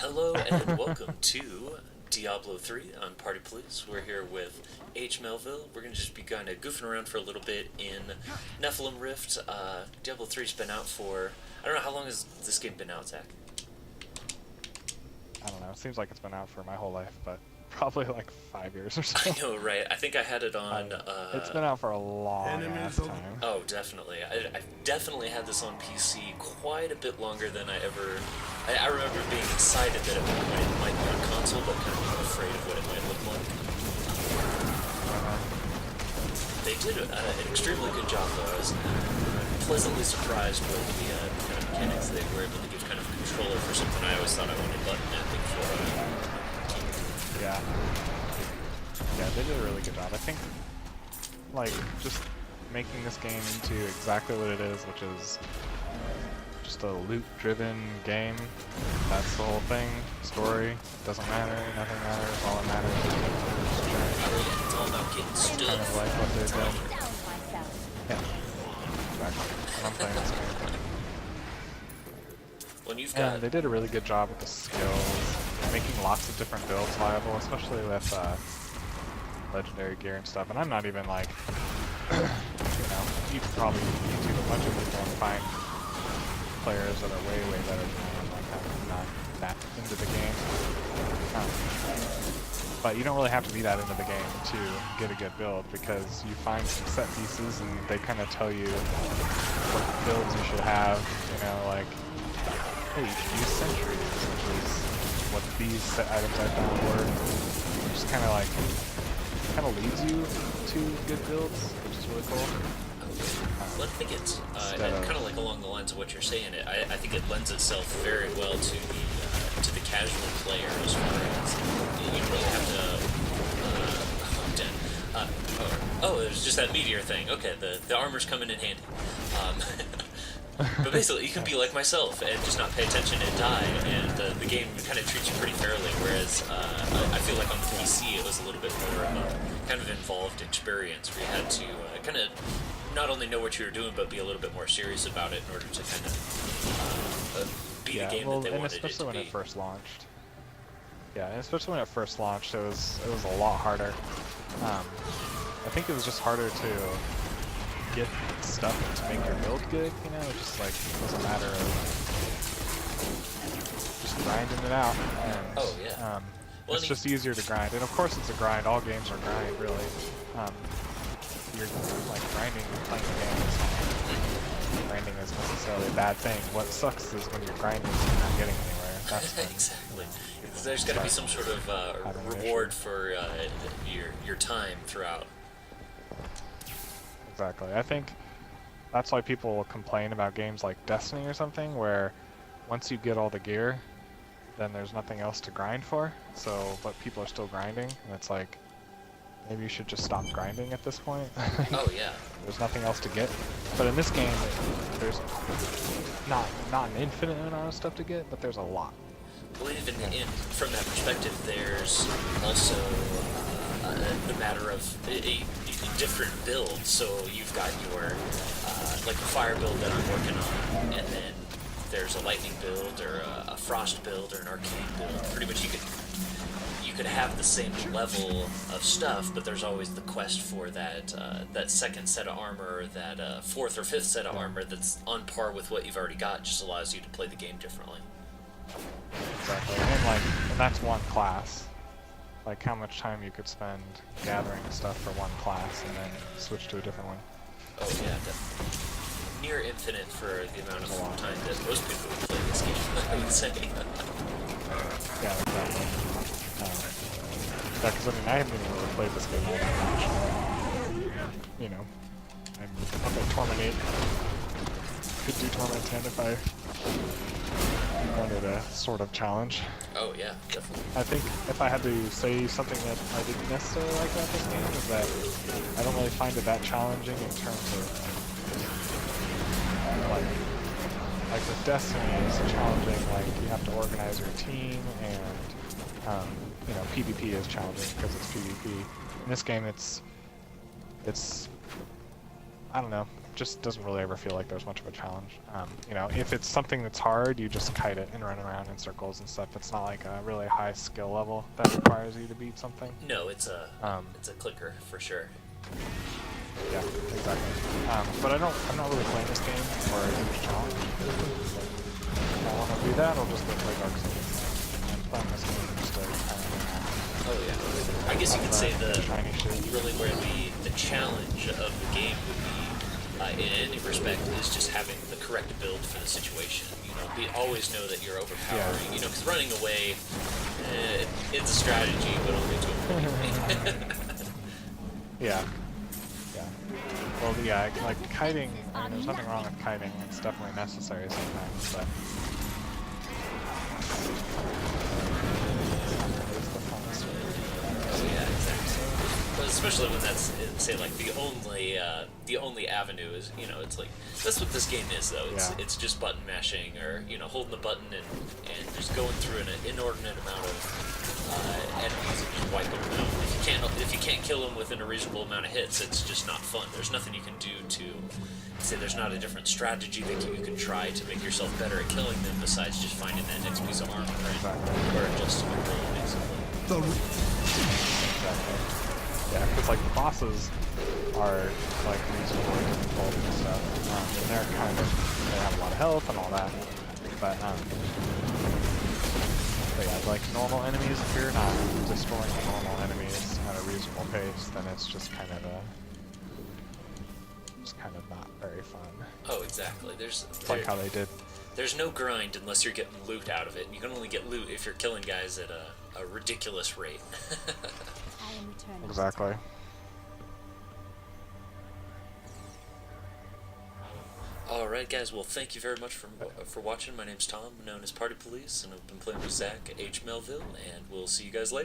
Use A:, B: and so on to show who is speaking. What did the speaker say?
A: Hello and welcome to Diablo 3 on Party Police. We're here with H. Melville. We're going to just be kind of goofing around for a little bit in Nephilim Rift. Diablo 3's been out for... I don't know, how long has this game been out, Zach?
B: I don't know, it seems like it's been out for my whole life, but probably like 5 years or so.
A: I know, right? I think I had it on...
B: it's been out for a long ass time.
A: Oh, definitely. I definitely had this on PC quite a bit longer than I ever... I remember being excited that it might be on console, but kind of being afraid of what it might look like. They did an extremely good job, though. I was pleasantly surprised with the kind of mechanics they were able to give kind of controller for something I always thought I wanted button mapping for.
B: Yeah, they did a really good job. I think, like, just making this game into exactly what it is, which is just a loot-driven game. That's the whole thing. Story doesn't matter. Nothing matters. All that matters is
A: It's all about getting stuff.
B: kind of like what they're doing. Yeah, exactly. And I'm playing this game.
A: When you've got...
B: And they did a really good job with the skills, making lots of different builds viable, especially with legendary gear and stuff. And I'm not even like, you can probably YouTube a bunch of people and find players that are way, way better than I am. Like, I'm not that into the game. But you don't really have to be that into the game to get a good build, because you find some set pieces and they kind of tell you what builds you should have, like, hey, you should use sentries, which is what these set items I found were. Just kind of leads you to good builds, which is really cool.
A: Well, I think it's kind of like along the lines of what you're saying. I think it lends itself very well to the casual player, as far as you don't really have to. Oh, it was just that meteor thing. Okay, the armor's coming in handy. But basically, you can be like myself and just not pay attention and die, and the game kind of treats you pretty fairly, whereas I feel like on the PC it was a little bit more of a kind of involved experience where you had to kind of not only know what you were doing, but be a little bit more serious about it in order to kind of be the game that they wanted it to be.
B: And especially when it first launched. Yeah, and especially when it first launched, it was a lot harder. I think it was just harder to get stuff to make your build good, it just like was a matter of just grinding it out, and it's just easier to grind, and of course it's a grind. All games are grind, really. You're like grinding and playing the game. It's not grinding is necessarily a bad thing. What sucks is when you're grinding and you're not getting anywhere. That's
A: exactly. There's got to be some sort of reward for your time throughout.
B: Exactly. I think that's why people complain about games like Destiny or something, where once you get all the gear, then there's nothing else to grind for. So, but people are still grinding, and it's like, maybe you should just stop grinding at this point.
A: Oh yeah.
B: There's nothing else to get. But in this game, there's not an infinite amount of stuff to get, but there's a lot.
A: Well, even from that perspective, there's also the matter of a different build. So you've got your like a fire build that I'm working on, and then there's a lightning build or a frost build or an arcane build. Pretty much you could have the same level of stuff, but there's always the quest for that second set of armor, or that fourth or fifth set of armor that's on par with what you've already got. Just allows you to play the game differently.
B: Exactly, and that's one class. Like how much time you could spend gathering stuff for one class and then switch to a different one.
A: Oh yeah, definitely. Near infinite for the amount of time that most people would play this game, I would say.
B: Yeah, exactly. Because I haven't even really played this game all that much. I'm up at Torment 8. Could do Torment 10 if I wanted a sort of challenge.
A: Oh yeah, definitely.
B: I think if I had to say something that I didn't necessarily like about this game is that I don't really find it that challenging in terms of like with Destiny it's challenging, like you have to organize your team, and PvP is challenging because it's PvP. In this game it's I don't know, just doesn't really ever feel like there's much of a challenge. You know, if it's something that's hard, you just kite it and run around in circles and stuff. It's not like a really high skill level that requires you to beat something.
A: No, it's a clicker for sure.
B: Yeah, exactly. But I'm not really playing this game for a huge challenge. If I want to do that, I'll just go play Dark Souls. I'm playing this game just to kind of,
A: Oh yeah. I guess you could say
B: shiny shit.
A: really where the challenge of the game would be, in any respect, is just having the correct build for the situation. You know, always know that you're overpowering.
B: Yeah.
A: You know, because running away, it's a strategy, but only to a point.
B: Yeah. Yeah. Well, yeah, like kiting, I mean, there's nothing wrong with kiting. It's definitely necessary sometimes, but
A: Yeah, exactly. But especially when that's, say, like the only avenue is, you know, it's like that's what this game is, though. It's just button mashing, or you know, holding the button and just going through an inordinate amount of enemies and just wiping them out. If you can't kill them within a reasonable amount of hits, it's just not fun. There's nothing you can do to say. There's not a different strategy that you can try to make yourself better at killing them besides just finding that next piece of armor, right? Or adjusting your roll, basically.
B: Exactly. Yeah, because like the bosses are like reasonably difficult and stuff, and they're kind of, they have a lot of health and all that, but yeah, like normal enemies, if you're not destroying the normal enemies at a reasonable pace, then it's just kind of not very fun.
A: Oh, exactly.
B: It's like how they did.
A: There's no grind unless you're getting loot out of it. You can only get loot if you're killing guys at a ridiculous rate.
B: Exactly.
A: Alright guys, well thank you very much for watching. My name's Tom, known as Party Police, and I've been playing with Zach H. Melville, and we'll see you guys later.